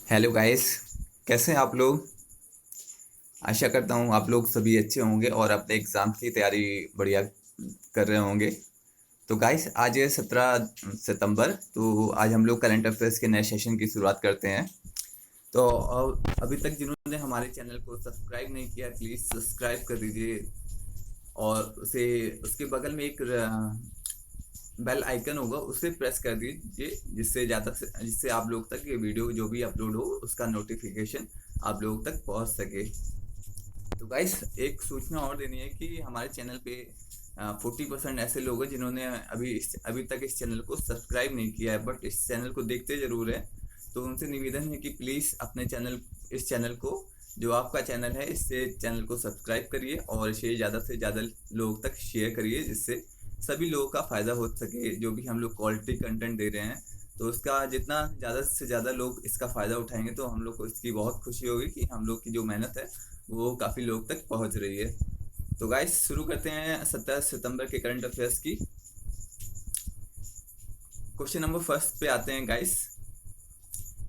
Hello guys. कैसे हैं आप लोग? आशा करता हूँ आप लोग सभी अच्छे होंगे और अपने एग्ज़ाम की तैयारी बढ़िया कर रहे होंगे। तो गाइस, आज है 17 सितंबर। तो आज हम लोग करंट अफेयर्स के नए सेशन की शुरुआत करते हैं। तो अभी तक जिन्होंने हमारे चैनल को सब्सक्राइब नहीं किया, प्लीज़ सब्सक्राइब कर दीजिए और उसे उसके बगल में एक बेल आइकन होगा, उसे प्रेस कर दीजिए, जिससे आप लोग तक ये वीडियो जो भी अपलोड हो उसका नोटिफिकेशन आप लोग तक पहुंच सके। तो गाइस, एक सूचना और देनी है कि हमारे चैनल पे 40% ऐसे लोग हैं जिन्होंने अभी तक इस चैनल को सब्सक्राइब नहीं किया है, बट इस चैनल को देखते ज़रूर है। तो उनसे निवेदन है कि प्लीज़ इस चैनल को, जो आपका चैनल है, इससे चैनल को सब्सक्राइब करिए और इसे ज़्यादा से ज़्यादा लोग तक शेयर करिए, जिससे सभी लोगों का फ़ायदा हो सके। जो भी हम लोग क्वालिटी कंटेंट दे रहे हैं, तो उसका जितना ज़्यादा से ज़्यादा लोग इसका फ़ायदा उठाएंगे, तो हम लोग को इसकी बहुत खुशी होगी कि हम लोग की जो मेहनत है वो काफ़ी लोग तक पहुंच रही है। तो गाइस, शुरू करते हैं 17 सितंबर के करंट अफेयर्स की। क्वेश्चन नंबर फर्स्ट पे आते हैं गाइस।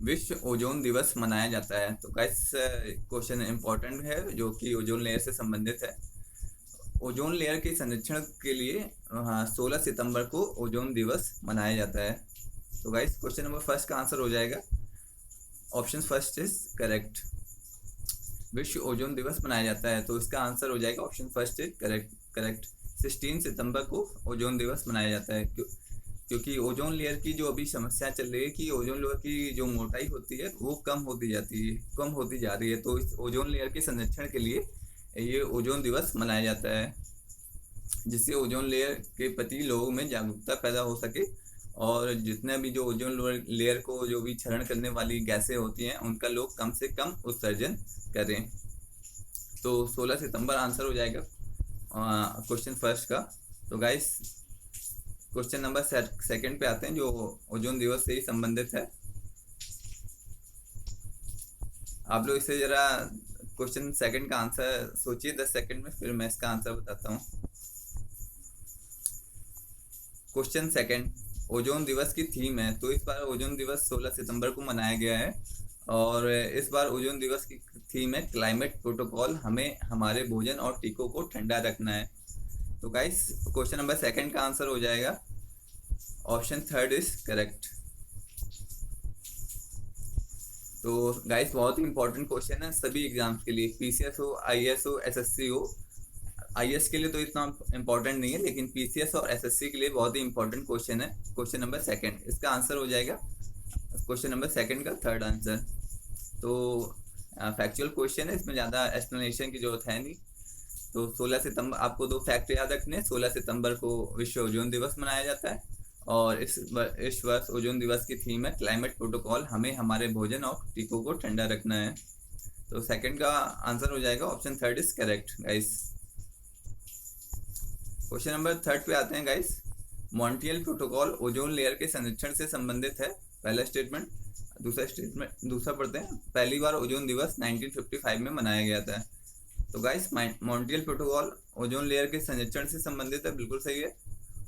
विश्व ओजोन दिवस मनाया जाता है। तो गाइस, क्वेश्चन इंपॉर्टेंट है जो कि ओजोन लेयर से संबंधित है। ओजोन लेयर के संरक्षण के लिए 16 सितंबर को ओजोन दिवस मनाया जाता है। तो गाइस, क्वेश्चन नंबर फर्स्ट का आंसर हो जाएगा ऑप्शन फर्स्ट इज करेक्ट। विश्व ओजोन दिवस मनाया जाता है, तो इसका आंसर हो जाएगा option first is correct correct 16 सितंबर को ओजोन दिवस मनाया जाता है, क्योंकि ओजोन लेयर की जो अभी समस्या चल रही है कि ओजोन लेयर की जो मोटाई होती है वो कम होती जा रही है। तो इस ओजोन लेयर के संरक्षण के लिए ये ओजोन दिवस मनाया जाता है, जिससे ओजोन लेयर के प्रति लोगों में जागरूकता पैदा हो सके और जितने भी जो ओजोन लेयर को जो भी क्षरण करने वाली गैसें होती हैं उनका लोग कम से कम उत्सर्जन करें। तो 16 सितंबर आंसर हो जाएगा क्वेश्चन फर्स्ट का। तो गाइस, क्वेश्चन नंबर सेकंड पे आते हैं, जो ओजोन दिवस से ही संबंधित है। आप लोग इसे जरा क्वेश्चन सेकंड का आंसर सोचिए 10 सेकंड में, फिर मैं इसका आंसर बताता हूँ। क्वेश्चन सेकंड, ओजोन दिवस की थीम है। तो इस बार ओजोन दिवस 16 सितंबर को मनाया गया है और इस बार ओजोन दिवस की थीम है क्लाइमेट प्रोटोकॉल, हमें हमारे भोजन और टीकों को ठंडा रखना है। तो गाइस, क्वेश्चन नंबर सेकंड का आंसर हो जाएगा ऑप्शन थर्ड इज करेक्ट। तो गाइस, बहुत ही इंपॉर्टेंट क्वेश्चन है सभी एग्जाम्स के लिए, पीसीएस हो, आईएएस हो, एसएससी हो। आईएएस के लिए तो इतना इंपॉर्टेंट नहीं है, लेकिन पीसीएस और एसएससी के लिए बहुत ही इंपॉर्टेंट क्वेश्चन है। क्वेश्चन नंबर सेकंड, इसका आंसर हो जाएगा क्वेश्चन नंबर सेकंड का थर्ड आंसर। तो फैक्चुअल क्वेश्चन है, इसमें ज़्यादा एक्सप्लेनेशन की जरूरत है नहीं। तो 16 सितंबर, आपको दो फैक्ट याद रखने हैं। 16 सितंबर को विश्व ओजोन दिवस मनाया जाता है और इस वर्ष ओजोन दिवस की थीम है क्लाइमेट प्रोटोकॉल, हमें हमारे भोजन और टीकों को ठंडा रखना है। तो सेकंड का आंसर हो जाएगा option third is correct guys. Question number third पे आते हैं guys. Montreal protocol ozone layer के संरक्षण से संबंधित है, पहला स्टेटमेंट। दूसरा पढ़ते हैं। पहली बार ओजोन दिवस 1955 में मनाया गया था। तो guys, Montreal protocol ozone layer के संरक्षण से संबंधित है, बिल्कुल सही है।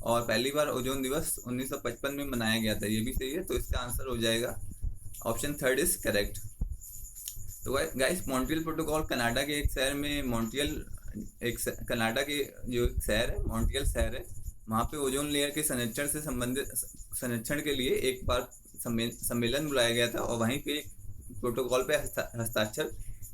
और पहली बार ओजोन दिवस 1955 में मनाया गया था, ये भी सही है। तो इसका आंसर हो जाएगा ऑप्शन थर्ड इज करेक्ट। तो गाइस, मॉन्ट्रियल प्रोटोकॉल कनाडा के एक शहर में कनाडा के जो एक शहर है, मॉन्ट्रियल शहर है, वहाँ पे ओजोन लेयर के संरक्षण के लिए एक बार सम्मेलन बुलाया गया था और वहीं पे प्रोटोकॉल पे हस्ताक्षर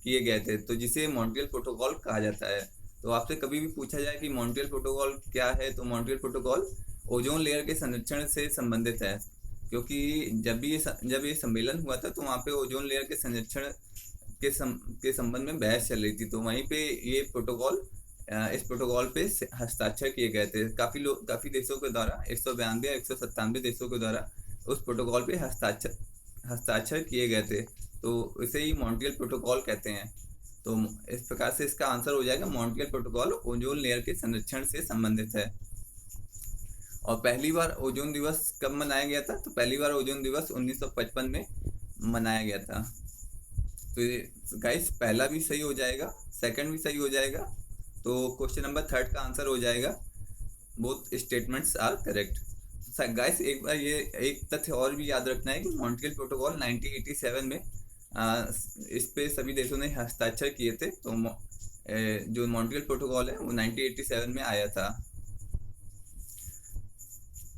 किए गए थे, तो जिसे मॉन्ट्रियल प्रोटोकॉल कहा जाता है। तो आपसे कभी भी पूछा जाए कि मॉन्ट्रियल प्रोटोकॉल क्या है, तो मॉन्ट्रियल प्रोटोकॉल ओजोन लेयर के संरक्षण से संबंधित है, क्योंकि जब ये सम्मेलन हुआ था तो वहाँ पे ओजोन लेयर के संरक्षण के संबंध में बहस चल रही थी। तो वहीं पे ये प्रोटोकॉल इस प्रोटोकॉल पे हस्ताक्षर किए गए थे। काफ़ी देशों के द्वारा 192 या 197 देशों के द्वारा उस प्रोटोकॉल पे हस्ताक्षर किए गए थे। तो इसे ही मॉन्ट्रियल प्रोटोकॉल कहते हैं। तो इस प्रकार से इसका आंसर हो जाएगा मॉन्ट्रियल प्रोटोकॉल ओजोन लेयर के संरक्षण से संबंधित है। और पहली बार ओजोन दिवस कब मनाया गया था? तो पहली बार ओजोन दिवस 1955 में मनाया गया था। तो गाइस, पहला भी सही हो जाएगा, सेकंड भी सही हो जाएगा। तो क्वेश्चन नंबर थर्ड का आंसर हो जाएगा both statements are correct. Guys, एक बार ये एक तथ्य और भी याद रखना है कि मॉन्ट्रियल प्रोटोकॉल 1987 में इस पे सभी देशों ने हस्ताक्षर किए थे। तो जो मॉन्ट्रियल प्रोटोकॉल है वो 1987 में आया था।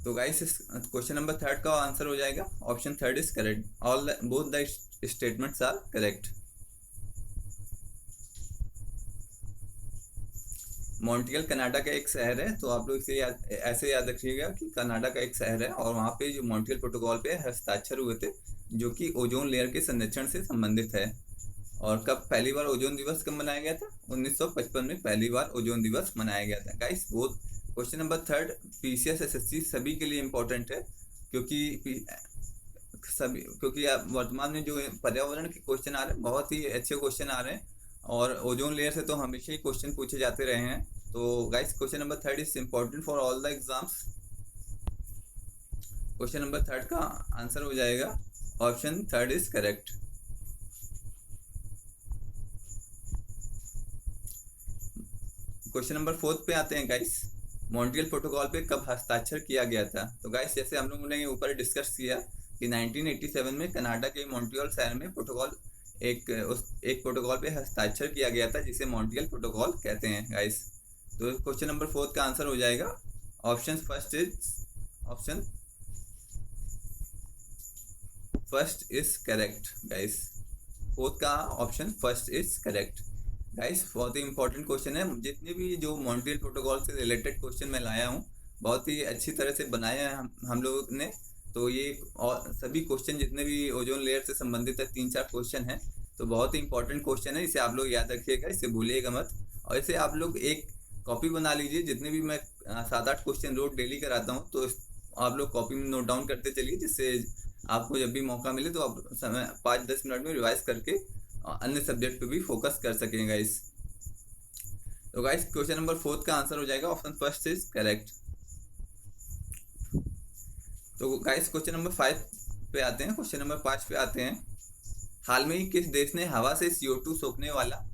तो गाइस इस क्वेश्चन नंबर थर्ड का आंसर हो जाएगा option third is correct, all both the statements are correct. Montreal Canada का एक शहर है, तो आप लोग इसे ऐसे याद रखिएगा कि कनाडा का एक शहर है और वहाँ पे जो मॉन्ट्रियल प्रोटोकॉल पे हस्ताक्षर हुए थे, जो कि ओजोन लेयर के संरक्षण से संबंधित है। और कब पहली बार ओजोन दिवस कब मनाया गया था? 1955 में पहली बार ओजोन दिवस मनाया गया था। गाइस वो question number third PCS SSC सभी के लिए इम्पोर्टेंट है, क्योंकि वर्तमान में जो पर्यावरण के क्वेश्चन आ रहे हैं बहुत ही अच्छे क्वेश्चन आ रहे हैं, और ओजोन लेयर से तो हमेशा ही क्वेश्चन पूछे जाते रहे हैं। तो guys question number third is important for all the exams. Question number third का आंसर हो जाएगा option third is correct. Question number fourth पे आते हैं गाइस, मॉन्ट्रियल प्रोटोकॉल पे कब हस्ताक्षर किया गया था? तो गाइस जैसे हम लोगों ने ऊपर डिस्कस किया कि 1987 में कनाडा के मॉन्ट्रियल शहर में एक प्रोटोकॉल पे हस्ताक्षर किया गया था, जिसे मॉन्ट्रियल प्रोटोकॉल कहते हैं गाइस। तो क्वेश्चन नंबर फोर्थ का आंसर हो जाएगा option first is correct guys. Fourth का option first is correct. Guys बहुत ही इंपॉर्टेंट क्वेश्चन है, जितने भी जो मॉन्ट्रियल प्रोटोकॉल से रिलेटेड क्वेश्चन मैं लाया हूँ बहुत ही अच्छी तरह से बनाया है हम लोग ने। तो ये और सभी क्वेश्चन जितने भी ओजोन लेयर से संबंधित है 3-4 क्वेश्चन है, तो बहुत ही इंपॉर्टेंट क्वेश्चन है, इसे आप लोग याद रखिएगा, इसे भूलिएगा मत। और इसे आप लोग एक कॉपी बना लीजिए, जितने भी मैं 7-8 क्वेश्चन रोज डेली कराता हूँ तो आप लोग कॉपी में नोट डाउन करते चलिए, जिससे आपको जब भी मौका मिले तो आप समय 5-10 मिनट में रिवाइज करके अन्य सब्जेक्ट पे भी फोकस कर सकें गाइस। तो गाइस क्वेश्चन नंबर फोर्थ का आंसर हो जाएगा ऑप्शन फर्स्ट इज करेक्ट। तो गाइस क्वेश्चन नंबर 5 पे आते हैं, क्वेश्चन नंबर 5 पे आते हैं। हाल में ही किस देश ने हवा से CO2 सोखने वाला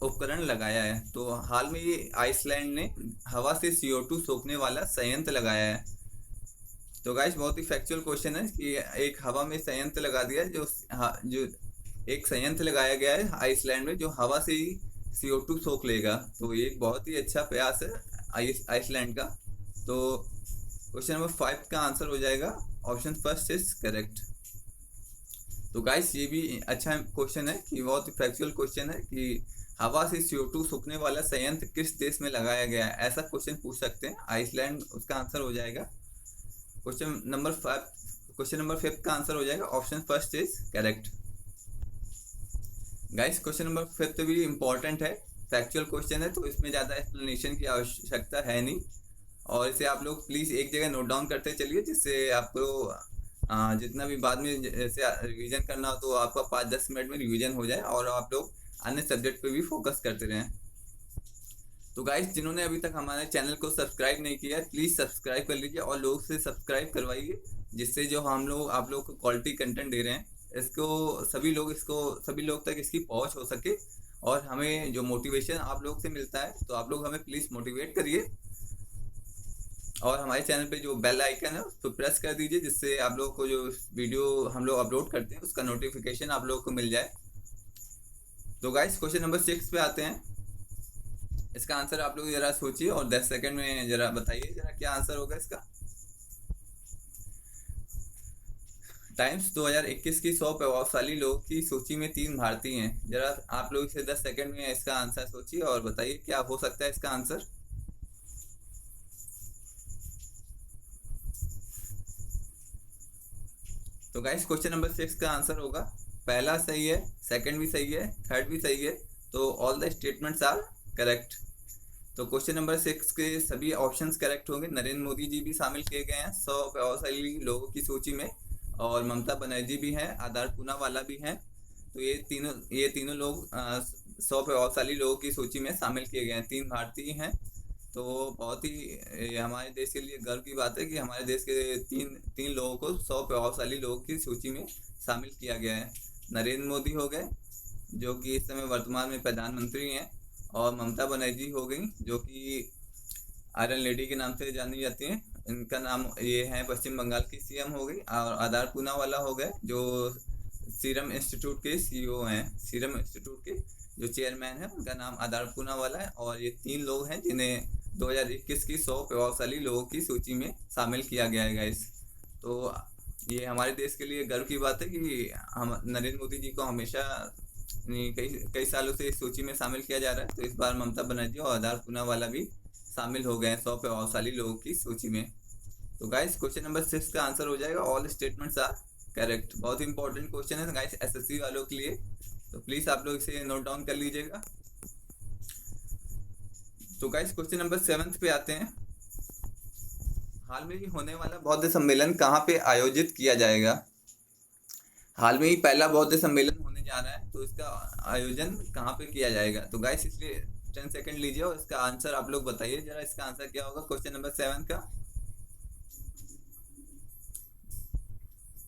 उपकरण लगाया है? तो हाल में ये आइसलैंड ने हवा से CO2 सोखने वाला संयंत्र लगाया है। तो गाइस बहुत ही फैक्चुअल क्वेश्चन है कि एक हवा में संयंत्र लगा दिया है, जो एक संयंत्र लगाया गया है आइसलैंड में जो हवा से ही CO2 सोख लेगा। तो ये एक बहुत ही अच्छा प्रयास है आइसलैंड का। तो क्वेश्चन नंबर 5 का आंसर हो जाएगा ऑप्शन फर्स्ट इज करेक्ट। तो गाइस ये भी अच्छा क्वेश्चन है कि बहुत ही फैक्चुअल क्वेश्चन है कि हवा से CO2 सोखने वाला संयंत्र किस देश में लगाया गया है, ऐसा क्वेश्चन पूछ सकते हैं। आइसलैंड उसका आंसर हो जाएगा। क्वेश्चन नंबर 5 का आंसर हो जाएगा option first is correct. Guys question number 5 भी इम्पॉर्टेंट है, फैक्चुअल क्वेश्चन है, तो इसमें ज़्यादा एक्सप्लेनेशन की आवश्यकता है नहीं, और इसे आप लोग प्लीज़ एक जगह नोट डाउन करते चलिए, जिससे आपको जितना भी बाद में जैसे रिवीजन करना हो तो आपका 5-10 मिनट में रिवीजन हो जाए और आप लोग अन्य सब्जेक्ट पे भी फोकस करते रहें। तो गाइस जिन्होंने अभी तक हमारे चैनल को सब्सक्राइब नहीं किया प्लीज़ सब्सक्राइब कर लीजिए और लोग से सब्सक्राइब करवाइए, जिससे जो हम लोग आप लोग को क्वालिटी कंटेंट दे रहे हैं सभी लोग तक इसकी पहुंच हो सके, और हमें जो मोटिवेशन आप लोग से मिलता है तो आप लोग हमें प्लीज़ मोटिवेट करिए, और हमारे चैनल पे जो बेल आइकन है उसको प्रेस कर दीजिए, जिससे आप लोग को जो वीडियो हम लोग अपलोड करते हैं उसका नोटिफिकेशन आप लोग को मिल जाए। तो गाइस क्वेश्चन नंबर 6 पे आते हैं। इसका आंसर आप लोग जरा सोचिए और 10 सेकंड में जरा बताइए जरा क्या आंसर होगा इसका। टाइम्स 2021 की 100 प्रभावशाली लोगों की सूची में 3 भारतीय हैं। जरा आप लोग इसे 10 सेकंड में इसका आंसर सोचिए और बताइए क्या हो सकता है इसका आंसर। तो गाइस क्वेश्चन नंबर 6 का आंसर होगा पहला सही है, सेकंड भी सही है, थर्ड भी सही है, तो all the statements are correct. तो क्वेश्चन नंबर 6 के सभी ऑप्शंस करेक्ट होंगे। नरेंद्र मोदी जी भी शामिल किए गए हैं 100 प्रभावशाली लोगों की सूची में, और ममता बनर्जी भी हैं, आधार पूनावाला भी हैं। तो ये तीनों लोग 100 प्रभावशाली लोगों की सूची में शामिल किए गए हैं, 3 भारतीय हैं। तो बहुत ही हमारे देश के लिए गर्व की बात है कि हमारे देश के तीन लोगों को 100 प्रभावशाली लोगों की सूची में शामिल किया गया है। नरेंद्र मोदी हो गए जो कि इस समय वर्तमान में प्रधानमंत्री हैं, और ममता बनर्जी हो गई जो कि आयरन लेडी के नाम से जानी जाती हैं, इनका नाम ये है पश्चिम बंगाल की CM हो गई, और आधार पूनावाला हो गए जो सीरम इंस्टीट्यूट के सीईओ हैं। सीरम इंस्टीट्यूट के जो चेयरमैन है उनका नाम आदार पूनावाला है, और ये 3 लोग हैं जिन्हें 2021 की 100 प्रभावशाली लोगों की सूची में शामिल किया गया है गाइस। तो ये हमारे देश के लिए गर्व की बात है कि हम नरेंद्र मोदी जी को हमेशा कई कई सालों से इस सूची में शामिल किया जा रहा है। तो इस बार ममता बनर्जी और आधार पूनावाला भी शामिल हो गए हैं 100 प्रभावशाली लोगों की सूची में। तो गाइस क्वेश्चन नंबर 6 का आंसर हो जाएगा ऑल स्टेटमेंट्स आर करेक्ट। बहुत ही इंपॉर्टेंट क्वेश्चन है गाइस एसएससी वालों के लिए, तो प्लीज आप लोग इसे नोट डाउन कर लीजिएगा। तो गाइस क्वेश्चन नंबर 7 पे आते हैं। हाल में ही होने वाला बौद्ध सम्मेलन कहाँ पे आयोजित किया जाएगा? हाल में ही पहला बौद्ध सम्मेलन होने जा रहा है, तो इसका आयोजन कहाँ पे किया जाएगा? तो गाइस इसलिए 10 सेकंड लीजिए और इसका आंसर आप लोग बताइए जरा, इसका आंसर क्या होगा क्वेश्चन नंबर 7 का।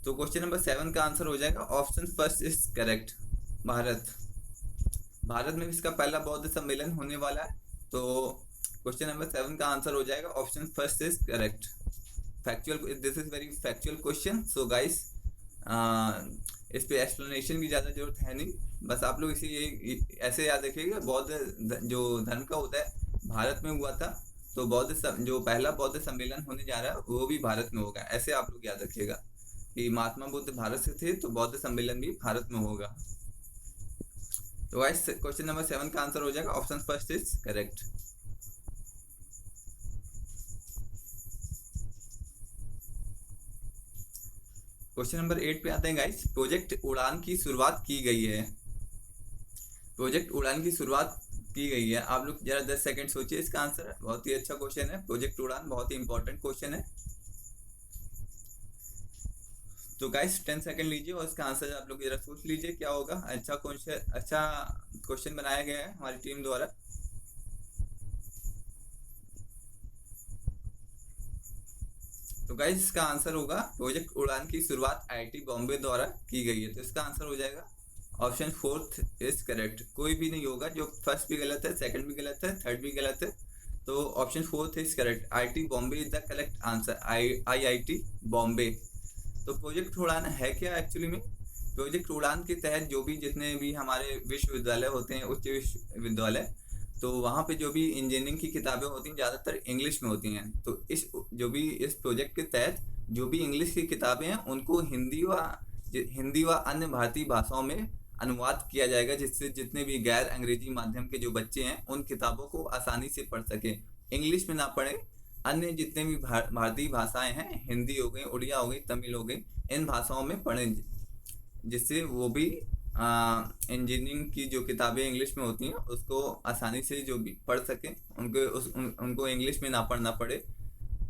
तो क्वेश्चन नंबर 7 का आंसर हो जाएगा option first is correct, Bharat. Bharat में इसका पहला बौद्ध सम्मेलन होने वाला है, तो क्वेश्चन नंबर 7 का आंसर हो जाएगा option first is correct. Factual, this is very factual question. So guys इस पे एक्सप्लेनेशन की ज़्यादा जरूरत है नहीं, बस आप लोग इसे ऐसे याद रखिएगा, बौद्ध जो धर्म का होता है भारत में हुआ था, तो जो पहला बौद्ध सम्मेलन होने जा रहा है वो भी भारत में होगा। ऐसे आप लोग याद रखिएगा कि महात्मा बुद्ध भारत से थे, तो बौद्ध सम्मेलन भी भारत में होगा। तो गाइस क्वेश्चन नंबर 7 का आंसर हो जाएगा option first is correct. Question number 8 पे आते हैं गाइस। प्रोजेक्ट उड़ान की शुरुआत की गई है। प्रोजेक्ट उड़ान की शुरुआत की गई है, आप लोग जरा 10 सेकंड सोचिए इसका आंसर। बहुत ही अच्छा क्वेश्चन है, प्रोजेक्ट उड़ान बहुत ही इंपॉर्टेंट क्वेश्चन है। तो गाइस 10 सेकंड लीजिए और इसका आंसर आप लोग जरा सोच लीजिए क्या होगा। अच्छा क्वेश्चन बनाया गया है हमारी टीम द्वारा। तो गाइस इसका आंसर होगा प्रोजेक्ट उड़ान की शुरुआत आईआईटी बॉम्बे द्वारा की गई है, तो इसका आंसर हो जाएगा ऑप्शन 4 इज करेक्ट। कोई भी नहीं होगा, जो फर्स्ट भी गलत है, सेकंड भी गलत है, थर्ड भी गलत है, तो option 4 is correct. IIT Bombay is the correct answer, IIT Bombay. तो प्रोजेक्ट उड़ान है क्या एक्चुअली में? प्रोजेक्ट उड़ान के तहत जो भी जितने भी हमारे विश्वविद्यालय होते हैं, उच्च विश्वविद्यालय, तो वहाँ पे जो भी इंजीनियरिंग की किताबें होती हैं ज़्यादातर इंग्लिश में होती हैं। तो इस प्रोजेक्ट के तहत जो भी इंग्लिश की किताबें हैं उनको हिंदी व अन्य भारतीय भाषाओं में अनुवाद किया जाएगा, जिससे जितने भी गैर अंग्रेजी माध्यम के जो बच्चे हैं उन किताबों को आसानी से पढ़ सके, इंग्लिश में ना पढ़े, अन्य जितने भी भारतीय भाषाएं हैं, हिंदी हो गई, उड़िया हो गई, तमिल हो गई, इन भाषाओं में पढ़ें, जिससे वो भी इंजीनियरिंग की जो किताबें इंग्लिश में होती हैं उसको आसानी से जो भी पढ़ सकें, उनको इंग्लिश में ना पढ़ना पड़े।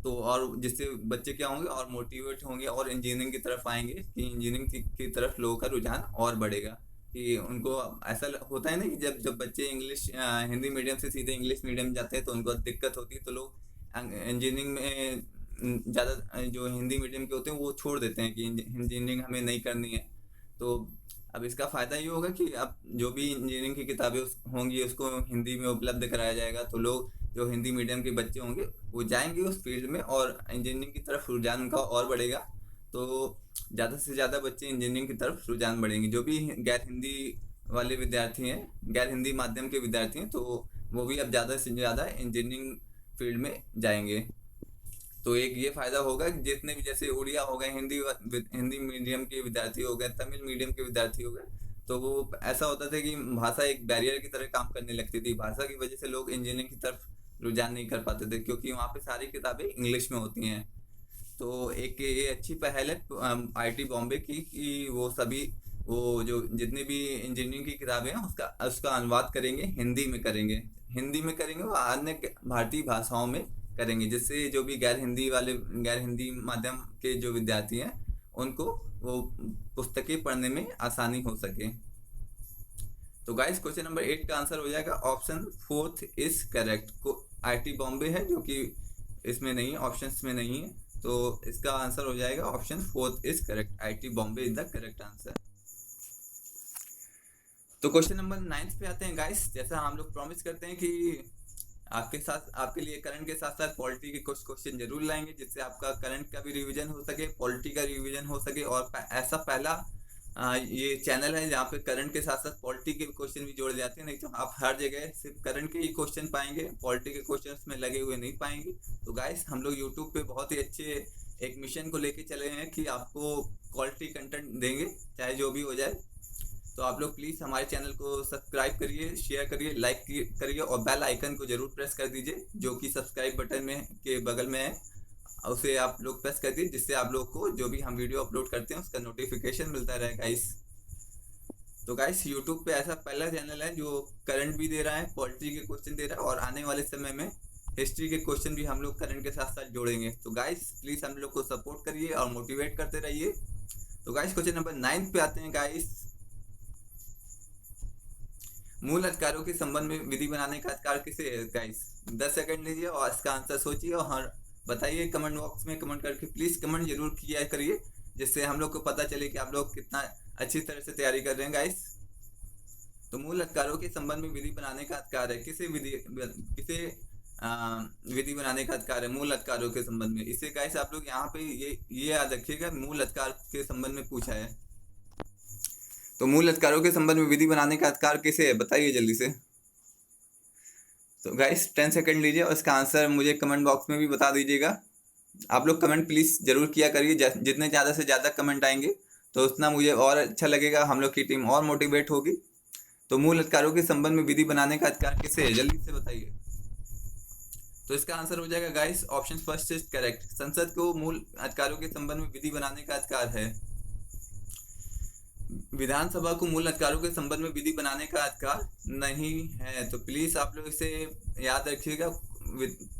तो और जिससे बच्चे क्या होंगे और मोटिवेट होंगे और इंजीनियरिंग की तरफ आएंगे, कि इंजीनियरिंग की तरफ लोगों का रुझान और बढ़ेगा। कि उनको ऐसा होता है ना कि जब बच्चे हिंदी मीडियम से सीधे इंग्लिश मीडियम जाते हैं तो उनको दिक्कत होती है, तो लोग इंजीनियरिंग में ज़्यादा जो हिंदी मीडियम के होते हैं वो छोड़ देते हैं कि इंजीनियरिंग हमें नहीं करनी है। तो अब इसका फ़ायदा ये होगा कि अब जो भी इंजीनियरिंग की किताबें होंगी उसको हिंदी में उपलब्ध कराया जाएगा, तो लोग जो हिंदी मीडियम के बच्चे होंगे वो जाएंगे उस फील्ड में और इंजीनियरिंग की तरफ रुझान उनका और बढ़ेगा। तो ज़्यादा से ज़्यादा बच्चे इंजीनियरिंग की तरफ रुझान बढ़ेंगे। जो भी गैर हिंदी वाले विद्यार्थी हैं, गैर हिंदी माध्यम के विद्यार्थी हैं, तो वो भी अब ज़्यादा से ज़्यादा इंजीनियरिंग फील्ड में जाएंगे। तो एक ये फायदा होगा कि जितने भी जैसे उड़िया हो गए, हिंदी मीडियम के विद्यार्थी हो गए, तमिल मीडियम के विद्यार्थी हो गए, तो वो ऐसा होता था कि भाषा एक बैरियर की तरह काम करने लगती थी। भाषा की वजह से लोग इंजीनियरिंग की तरफ रुझान नहीं कर पाते थे, क्योंकि वहाँ पे सारी किताबें इंग्लिश में होती हैं। तो एक ये अच्छी पहल है आईआईटी बॉम्बे की कि वो जो जितनी भी इंजीनियरिंग की किताबें हैं उसका अनुवाद करेंगे, हिंदी में करेंगे वो अन्य भारतीय भाषाओं में करेंगे, जिससे जो भी गैर हिंदी माध्यम के जो विद्यार्थी हैं उनको वो पुस्तकें पढ़ने में आसानी हो सके। तो गाइस क्वेश्चन नंबर 8 का आंसर हो जाएगा ऑप्शन 4 इज करेक्ट। को आईआईटी बॉम्बे है जो कि इसमें नहीं है, ऑप्शंस में नहीं है, तो इसका आंसर हो जाएगा option 4 is correct. IIT Bombay is the correct answer. तो क्वेश्चन नंबर 9 पे आते हैं गाइस। जैसा हम लोग प्रॉमिस करते हैं कि आपके लिए करंट के साथ साथ पॉलिटी के कुछ क्वेश्चन जरूर लाएंगे, जिससे आपका करंट का भी रिवीजन हो सके, पॉलिटी का रिवीजन हो सके, और ऐसा पहला ये चैनल है जहाँ पे करंट के साथ साथ पॉलिटी के क्वेश्चन भी जोड़े जाते हैं, नहीं तो आप हर जगह सिर्फ करंट के ही क्वेश्चन पाएंगे, पॉलिटी के क्वेश्चन में लगे हुए नहीं पाएंगे। तो गाइस हम लोग यूट्यूब पे बहुत ही अच्छे एक मिशन को लेके चले हैं कि आपको क्वालिटी कंटेंट देंगे चाहे जो भी हो जाए। तो आप लोग प्लीज़ हमारे चैनल को सब्सक्राइब करिए, शेयर करिए, लाइक करिए और बेल आइकन को जरूर प्रेस कर दीजिए जो कि सब्सक्राइब बटन में के बगल में है, उसे आप लोग प्रेस कर दीजिए जिससे आप लोग को जो भी हम वीडियो अपलोड करते हैं उसका नोटिफिकेशन मिलता रहे गाइस। तो गाइस यूट्यूब पे ऐसा पहला चैनल है जो करंट भी दे रहा है, पॉलिटी के क्वेश्चन दे रहा है और आने वाले समय में हिस्ट्री के क्वेश्चन भी हम लोग करंट के साथ साथ जोड़ेंगे। तो गाइस प्लीज़ हम लोग को सपोर्ट करिए और मोटिवेट करते रहिए। तो गाइस क्वेश्चन नंबर 9 पे आते हैं गाइस। मूल अधिकारों के संबंध में विधि बनाने का अधिकार किसे है गाइस? 10 सेकंड लीजिए और इसका आंसर सोचिए और बताइए कमेंट बॉक्स में कमेंट करके। प्लीज़ कमेंट जरूर किया करिए जिससे हम लोग को पता चले कि आप लोग कितना अच्छी तरह से तैयारी कर रहे हैं गाइस। तो मूल अधिकारों के संबंध में विधि बनाने का अधिकार है किसे विधि बनाने का अधिकार है मूल अधिकारों के संबंध में। इसे गाइस आप लोग यहाँ पे ये याद रखिएगा, मूल अधिकार के संबंध में पूछा है। तो मूल अधिकारों के संबंध में विधि बनाने का अधिकार किसे है बताइए जल्दी से। तो गाइस 10 सेकंड लीजिए और इसका आंसर मुझे कमेंट बॉक्स में भी बता दीजिएगा। आप लोग कमेंट प्लीज़ ज़रूर किया करिए, जितने ज़्यादा से ज़्यादा कमेंट आएंगे तो उतना मुझे और अच्छा लगेगा, हम लोग की टीम और मोटिवेट होगी। तो मूल अधिकारों के संबंध में विधि बनाने का अधिकार किसे है जल्दी से बताइए। तो इसका आंसर हो जाएगा guys option first is correct, संसद को मूल अधिकारों के संबंध में विधि बनाने का अधिकार है। विधानसभा को मूल अधिकारों के संबंध में विधि बनाने का अधिकार नहीं है। तो प्लीज आप लोग इसे याद रखिएगा,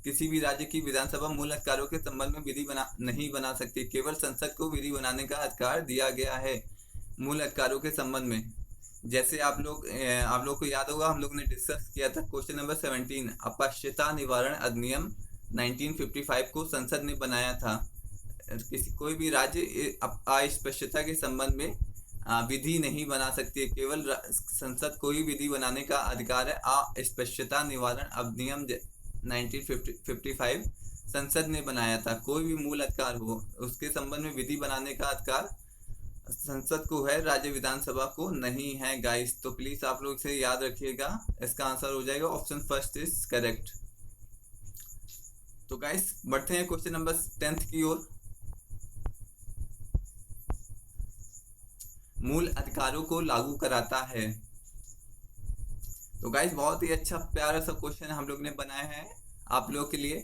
किसी भी राज्य की विधानसभा मूल अधिकारों के संबंध में विधि नहीं बना सकती, केवल संसद को विधि बनाने का अधिकार दिया गया है मूल अधिकारों के संबंध में। जैसे आप लोग को याद होगा, हम लोग ने डिस्कस किया था क्वेश्चन नंबर 17, अस्पृश्यता निवारण अधिनियम 1955 को संसद ने बनाया था। कोई भी राज्य अस्पृश्यता के संबंध में विधि नहीं बना सकती है, केवल संसद को ही विधि बनाने का अधिकार है। अस्पृश्यता निवारण अधिनियम 1955 संसद ने बनाया था। कोई भी मूल अधिकार हो उसके संबंध में विधि बनाने का अधिकार संसद को है, राज्य विधानसभा को नहीं है गाइस। तो प्लीज आप लोग इसे याद रखिएगा, इसका आंसर हो जाएगा ऑप्शन फर्स्ट इज करेक्ट। तो गाइस बढ़ते हैं क्वेश्चन नंबर 10 की ओर। मूल अधिकारों को लागू कराता है। तो गाइस बहुत ही अच्छा प्यारा सा क्वेश्चन हम लोग ने बनाया है आप लोग के लिए।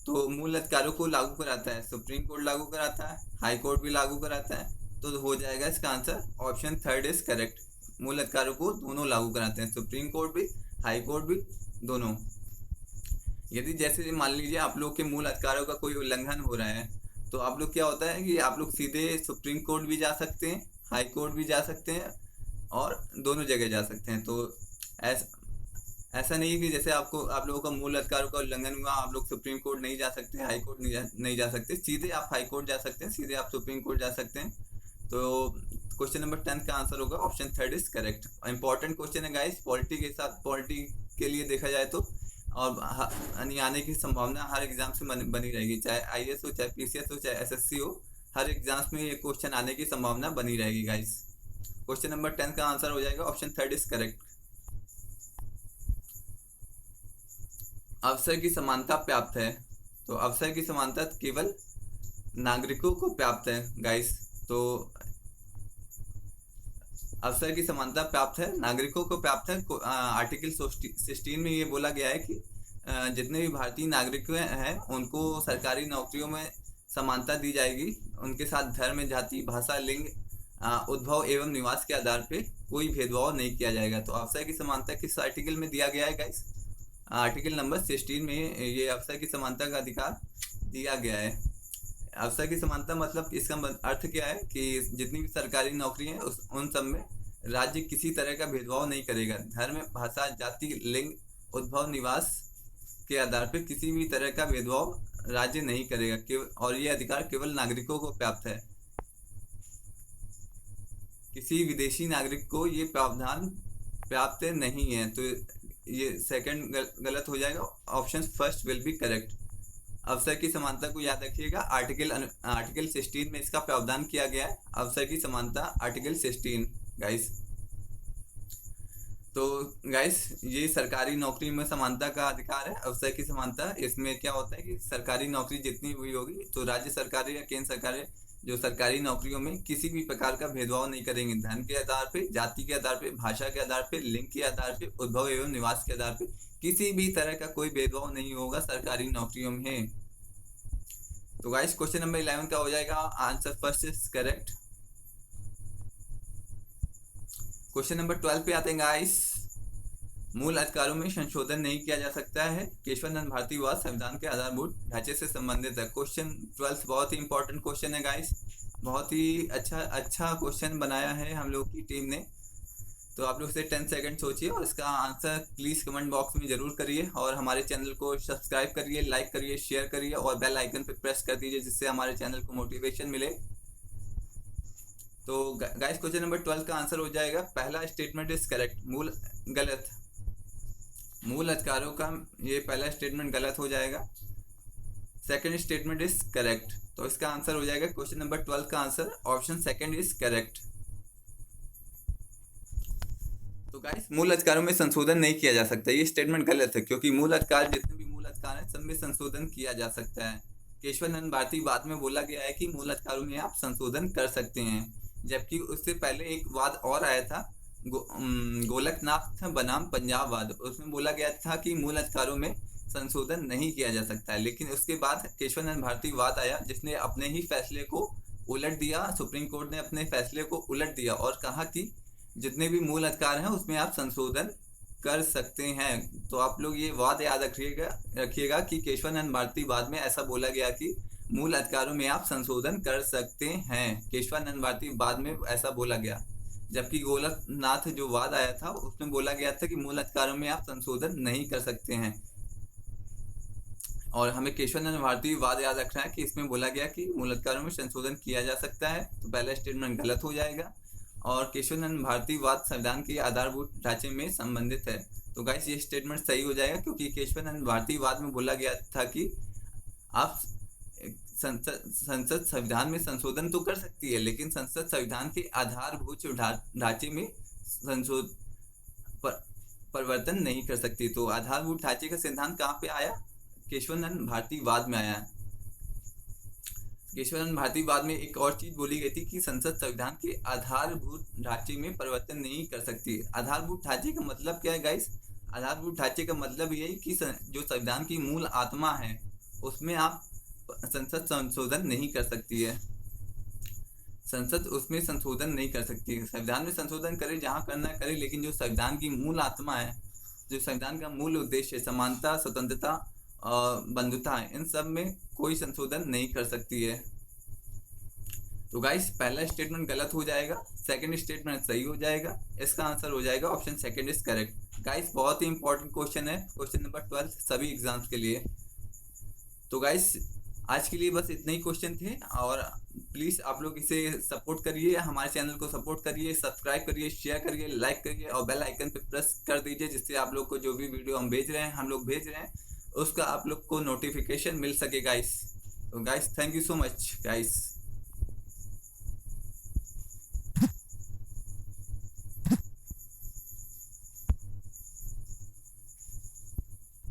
तो मूल अधिकारों को लागू कराता है, सुप्रीम कोर्ट लागू कराता है, हाई कोर्ट भी लागू कराता है। तो हो जाएगा इसका answer option third is correct. मूल अधिकारों को दोनों लागू कराते हैं, सुप्रीम कोर्ट भी, हाई कोर्ट भी, दोनों। यदि जैसे मान लीजिए आप लोग के मूल अधिकारों का कोई उल्लंघन हो रहा है तो आप लोग क्या होता है कि आप लोग सीधे सुप्रीम कोर्ट भी जा सकते हैं, हाई कोर्ट भी जा सकते हैं और दोनों जगह जा सकते हैं। तो ऐसा नहीं है कि जैसे आप लोगों का मूल अधिकारों का उल्लंघन हुआ आप लोग सुप्रीम कोर्ट नहीं जा सकते, हाई कोर्ट नहीं जा सकते, सीधे आप हाई कोर्ट जा सकते हैं, सीधे आप सुप्रीम कोर्ट जा सकते हैं। तो क्वेश्चन नंबर 10 का आंसर होगा option third is correct. Important question है गाइस, पॉलिटी के साथ, पॉलिटी के लिए देखा जाए तो, और आने की संभावना हर एग्जाम से बनी रहेगी, चाहे IAS हो, चाहे PCS हो, चाहे SSC हो, हर एग्जाम्स में ये क्वेश्चन आने की संभावना बनी रहेगी गाइस। क्वेश्चन नंबर 10 का आंसर हो जाएगा ऑप्शन थर्ड इज करेक्ट। अवसर की समानता प्राप्त है। तो अवसर की समानता केवल नागरिकों को प्राप्त है गाइस। तो अवसर की समानता प्राप्त है, नागरिकों को प्राप्त है। आर्टिकल 16 में ये बोला गया है कि जितने भी भारतीय नागरिक हैं उनको सरकारी नौकरियों में समानता दी जाएगी, उनके साथ धर्म, जाति, भाषा, लिंग, उद्भव एवं निवास के आधार पे कोई भेदभाव नहीं किया जाएगा। तो अवसर की समानता किस आर्टिकल में दिया गया है गाइस? आर्टिकल नंबर 16 में ये अवसर की समानता का अधिकार दिया गया है। अवसर की समानता मतलब इसका अर्थ क्या है कि जितनी भी सरकारी नौकरी है उन सब में राज्य किसी तरह का भेदभाव नहीं करेगा, धर्म, भाषा, जाति, लिंग, उद्भव, निवास के आधार पर किसी भी तरह का भेदभाव राज्य नहीं करेगा, और ये अधिकार केवल नागरिकों को प्राप्त है। किसी विदेशी नागरिक को ये प्रावधान प्राप्त नहीं है। तो ये सेकंड गलत हो जाएगा, option first will be correct. अवसर की समानता को याद रखिएगा, आर्टिकल 16 में इसका प्रावधान किया गया है, अवसर की समानता, आर्टिकल 16 गाइस। तो गाइस ये सरकारी नौकरी में समानता का अधिकार है, अवसर की समानता। इसमें क्या होता है कि सरकारी नौकरी जितनी भी होगी तो राज्य सरकारें या केंद्र सरकारें जो सरकारी नौकरियों में किसी भी प्रकार का भेदभाव नहीं करेंगे, धन के आधार पे, जाति के आधार पे, भाषा के आधार पे, लिंग के आधार पे, उद्भव एवं निवास के आधार पे किसी भी तरह का कोई भेदभाव नहीं होगा सरकारी नौकरियों में। तो गाइस क्वेश्चन नंबर 11 का हो जाएगा answer first is correct. Question number 12 पे आते हैं गाइस। मूल अधिकारों में संशोधन नहीं किया जा सकता है, केशवानंद भारतीवाद संविधान के आधारभूत ढांचे से संबंधित है। क्वेश्चन 12 बहुत ही इंपॉर्टेंट क्वेश्चन है गाइस, बहुत ही अच्छा क्वेश्चन बनाया है हम लोग की टीम ने। तो आप लोग से 10 सेकंड सोचिए और इसका आंसर प्लीज कमेंट बॉक्स में जरूर करिए, और हमारे चैनल को सब्सक्राइब करिए, लाइक करिए, शेयर करिए और बेल आइकन पे प्रेस कर दीजिए जिससे हमारे चैनल को मोटिवेशन मिले। तो गाइस क्वेश्चन नंबर 12 का आंसर हो जाएगा, पहला स्टेटमेंट इज करेक्ट, मूल अधिकारों का ये पहला स्टेटमेंट गलत हो जाएगा, सेकंड स्टेटमेंट इज करेक्ट। तो इसका आंसर हो जाएगा क्वेश्चन नंबर 12 का answer option second is correct. तो गाइस मूल अधिकारों में संशोधन नहीं किया जा सकता, ये स्टेटमेंट गलत है, क्योंकि मूल अधिकार जितने भी मूल अधिकार हैं सब में संशोधन किया जा सकता है। केशवानंद भारती वाद में बोला गया है कि मूल अधिकारों में आप संशोधन कर सकते हैं, जबकि उससे पहले एक वाद और आया था गोलकनाथ बनाम पंजाब वाद, उसमें बोला गया था कि मूल अधिकारों में संशोधन नहीं किया जा सकता है। लेकिन उसके बाद केशवानंद भारती वाद आया जिसने अपने ही फैसले को उलट दिया, सुप्रीम कोर्ट ने अपने फैसले को उलट दिया और कहा कि जितने भी मूल अधिकार हैं उसमें आप संशोधन कर सकते हैं। तो आप लोग ये वाद याद रखिएगा कि केशवानंद भारती वाद में ऐसा बोला गया कि मूल अधिकारों में आप संशोधन कर सकते हैं, केशवानंद भारती वाद में ऐसा बोला गया। जबकि गोलकनाथ जो वाद आया था उसमें बोला गया था कि मूल अधिकारों में आप संशोधन नहीं कर सकते हैं। और हमें केशवानंद भारती वाद याद रखना है कि इसमें बोला गया कि मूल अधिकारों में संशोधन किया जा सकता है, तो पहला स्टेटमेंट गलत हो जाएगा। और केशवानंद भारती वाद संविधान के आधारभूत ढांचे में संबंधित है, तो गाइस ये स्टेटमेंट सही हो जाएगा, क्योंकि केशवानंद भारती वाद में बोला गया था कि आप संसद संविधान में संशोधन तो कर सकती है लेकिन संसद संविधान के आधारभूत ढांचे में परिवर्तन नहीं कर सकती। तो आधारभूत ढांचे का सिद्धांत कहाँ पे आया, केशवानंद भारती वाद में आया। केशवानंद भारती वाद में एक और चीज बोली गई थी कि संसद संविधान के आधारभूत ढांचे में परिवर्तन नहीं कर सकती। आधारभूत ढांचे का मतलब क्या है गाइस, आधारभूत ढांचे का मतलब ये है कि जो संविधान की मूल आत्मा है उसमें आप संसद संशोधन नहीं कर सकती है, संसद उसमें संशोधन नहीं कर सकती है। संविधान में संशोधन करे जहाँ करना करे, लेकिन जो संविधान की मूल आत्मा है, जो संविधान का मूल उद्देश्य है, समानता, स्वतंत्रता और बंधुता है, इन सब में कोई संशोधन नहीं कर सकती है। तो गाइस पहला स्टेटमेंट गलत हो जाएगा, सेकंड स्टेटमेंट सही हो जाएगा, इसका आंसर हो जाएगा option second is correct. Guys बहुत ही इंपॉर्टेंट क्वेश्चन है, क्वेश्चन नंबर 12 सभी एग्जाम्स के लिए। तो गाइस आज के लिए बस इतने ही क्वेश्चन थे, और प्लीज़ आप लोग इसे सपोर्ट करिए, हमारे चैनल को सपोर्ट करिए, सब्सक्राइब करिए, शेयर करिए, लाइक करिए और बेल आइकन पे प्रेस कर दीजिए, जिससे आप लोग को जो भी वीडियो हम भेज रहे हैं उसका आप लोग को नोटिफिकेशन मिल सके गाइस। तो guys thank you so much guys.